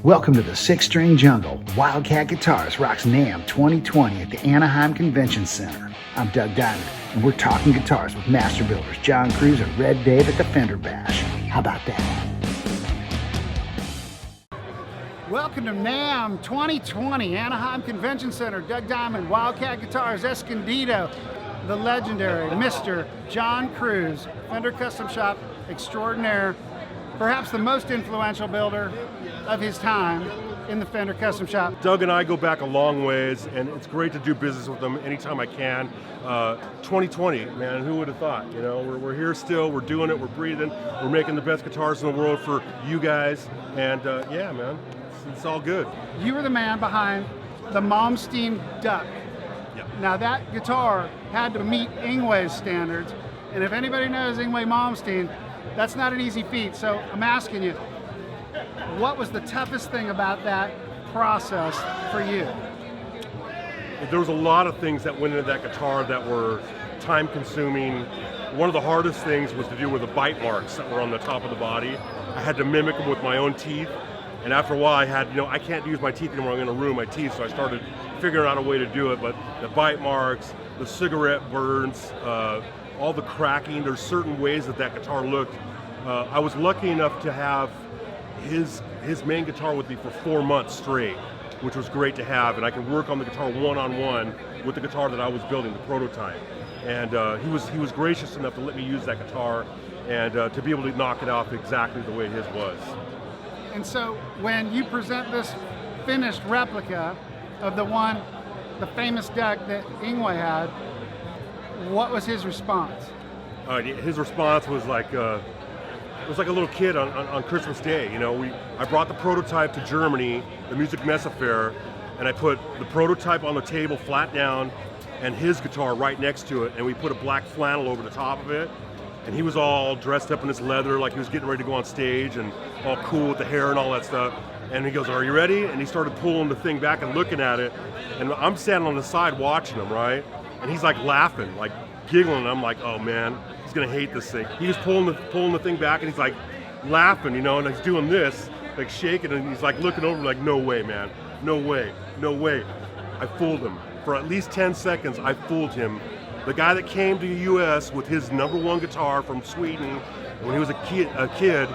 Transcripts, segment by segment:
Welcome to the Six String Jungle. WildCat Guitars rocks Namm 2020 at the Anaheim Convention Center. I'm Doug Diamond, and we're talking guitars with master builders John Cruz and Red Dave at the Fender Bash. How about that? Welcome to Namm 2020, Anaheim Convention Center. Doug Diamond, WildCat Guitars, Escondido, the legendary Mr. John Cruz, Fender Custom Shop extraordinaire, perhaps the most influential builder of his time in the Fender Custom Shop. Doug and I go back a long ways, and it's great to do business with them anytime I can. 2020, man, who would have thought? You know, we're here still, we're doing it, we're breathing, we're making the best guitars in the world for you guys, and yeah, man, it's all good. You were the man behind the Malmsteen Duck. Yep. Now that guitar had to meet Yngwie's standards, and if anybody knows Yngwie Malmsteen, that's not an easy feat. So I'm asking you, what was the toughest thing about that process for you? There was a lot of things that went into that guitar that were time consuming. One of the hardest things was to deal with the bite marks that were on the top of the body. I had to mimic them with my own teeth. And after a while I had, I can't use my teeth anymore, I'm gonna ruin my teeth. So I started figuring out a way to do it. But the bite marks, the cigarette burns, all the cracking, there's certain ways that guitar looked. I was lucky enough to have his main guitar with me for 4 months straight, which was great to have, and I could work on the guitar one-on-one with the guitar that I was building, the prototype. And he was gracious enough to let me use that guitar and to be able to knock it off exactly the way his was. And so when you present this finished replica of the famous Duck that Yngwie had, what was his response? His response was like, it was like a little kid on Christmas Day. I brought the prototype to Germany, the Music Messe Fair, and I put the prototype on the table flat down and his guitar right next to it, and we put a black flannel over the top of it, and he was all dressed up in his leather like he was getting ready to go on stage and all cool with the hair and all that stuff. And he goes, "Are you ready?" And he started pulling the thing back and looking at it, and I'm standing on the side watching him, right? And he's like laughing, like giggling, and I'm like, oh man, he's gonna hate this thing. He was pulling the thing back, and he's like laughing, and he's doing this, like shaking, and he's like looking over like, no way, man, no way, no way. I fooled him. For at least 10 seconds, I fooled him. The guy that came to the US with his #1 guitar from Sweden when he was a kid,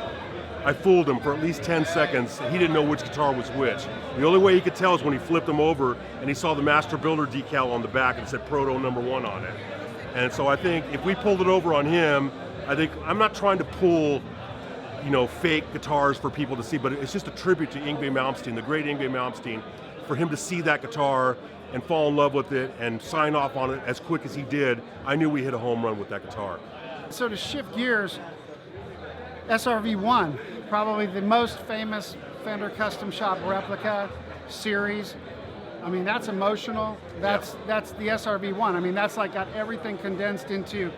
I fooled him for at least 10 seconds. He didn't know which guitar was which. The only way he could tell is when he flipped them over and he saw the Master Builder decal on the back and said Proto #1 on it. And so I think if we pulled it over on him, I'm not trying to pull, fake guitars for people to see, but it's just a tribute to Yngwie Malmsteen, the great Yngwie Malmsteen, for him to see that guitar and fall in love with it and sign off on it as quick as he did. I knew we hit a home run with that guitar. So to shift gears, SRV1, probably the most famous Fender Custom Shop replica series. I mean, that's emotional. That's the SRV1. I mean, that's like got everything condensed into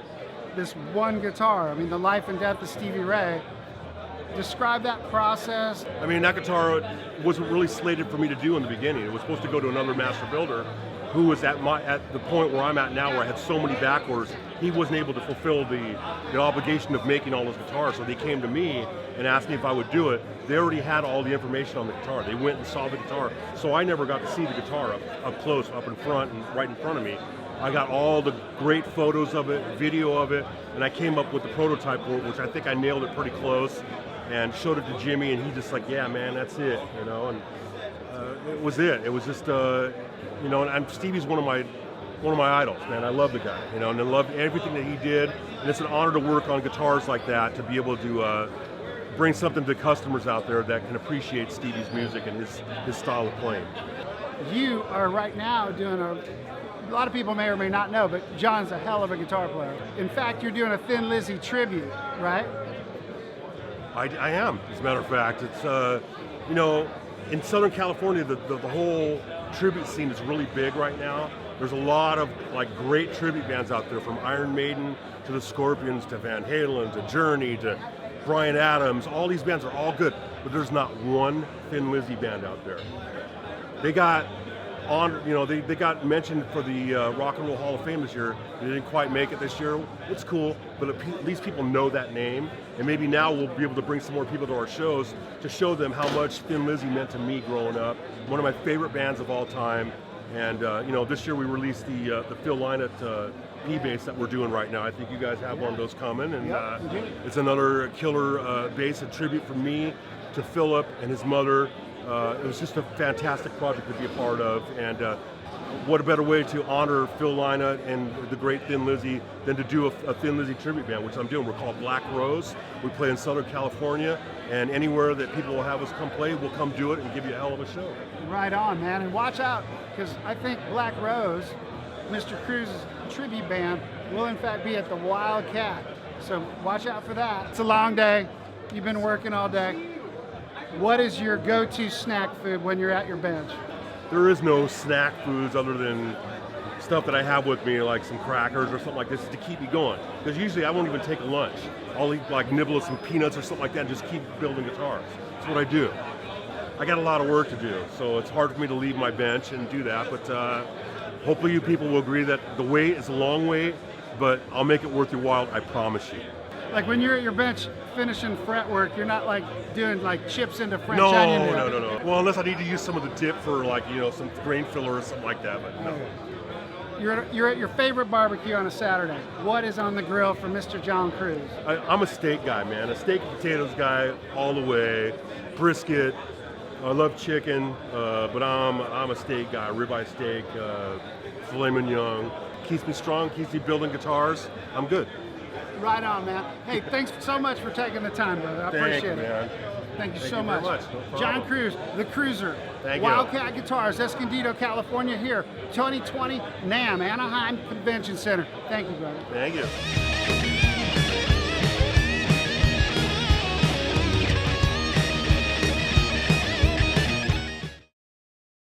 this one guitar. I mean, the life and death of Stevie Ray. Describe that process. I mean, that guitar wasn't really slated for me to do in the beginning. It was supposed to go to another master builder who was at the point where I'm at now, where I had so many back orders. He wasn't able to fulfill the obligation of making all those guitars, so they came to me and asked me if I would do it. They already had all the information on the guitar. They went and saw the guitar, so I never got to see the guitar up close, up in front, and right in front of me. I got all the great photos of it, video of it, and I came up with the prototype for it, which I think I nailed it pretty close, and showed it to Jimmy, and he just like, yeah, man, that's it, and it was it. It was just, and Stevie's one of my idols, man. I love the guy, and I love everything that he did, and it's an honor to work on guitars like that, to be able to bring something to customers out there that can appreciate Stevie's music and his style of playing. You are right now doing a lot of people may or may not know, but John's a hell of a guitar player. In fact, you're doing a Thin Lizzy tribute, right? I am, as a matter of fact. It's, in Southern California, the whole tribute scene is really big right now. There's a lot of great tribute bands out there, from Iron Maiden to the Scorpions to Van Halen to Journey to Bryan Adams. All these bands are all good, but there's not one Thin Lizzy band out there. They got on, you know, they got mentioned for the Rock and Roll Hall of Fame this year. They didn't quite make it this year. It's cool, but at least people know that name. And maybe now we'll be able to bring some more people to our shows to show them how much Thin Lizzy meant to me growing up. One of my favorite bands of all time. And you know, this year we released the Phil Lynott P-bass that we're doing right now. I think you guys have one of those coming, and it's another killer bass, a tribute from me to Philip and his mother. It was just a fantastic project to be a part of, and what a better way to honor Phil Lynott and the great Thin Lizzy than to do a Thin Lizzy tribute band, which I'm doing. We're called Black Rose. We play in Southern California, and anywhere that people will have us come play, we'll come do it and give you a hell of a show. Right on, man, and watch out, because I think Black Rose, Mr. Cruz's tribute band, will in fact be at the WildCat. So watch out for that. It's a long day. You've been working all day. What is your go-to snack food when you're at your bench? There is no snack foods other than stuff that I have with me, like some crackers or something like this, to keep me going. Because usually I won't even take a lunch. I'll eat like nibble at some peanuts or something like that and just keep building guitars. That's what I do. I got a lot of work to do, so it's hard for me to leave my bench and do that, but hopefully you people will agree that the wait is a long wait, but I'll make it worth your while, I promise you. Like when you're at your bench finishing fretwork, you're not like doing like chips into French onion. No. Well, unless I need to use some of the dip for like, you know, some grain filler or something like that, but no. You're at your favorite barbecue on a Saturday. What is on the grill for Mr. John Cruz? I'm a steak guy, man. A steak and potatoes guy all the way. Brisket. I love chicken, but I'm a steak guy. Ribeye steak, filet mignon. Keeps me strong, keeps me building guitars. I'm good. Right on, man. Hey, thanks so much for taking the time, brother. I appreciate it. Man. Thank you Thank so you very much. No John Cruz, the Cruiser. Thank you. WildCat Guitars, Escondido, California, here. 2020 Namm, Anaheim Convention Center. Thank you, brother. Thank you.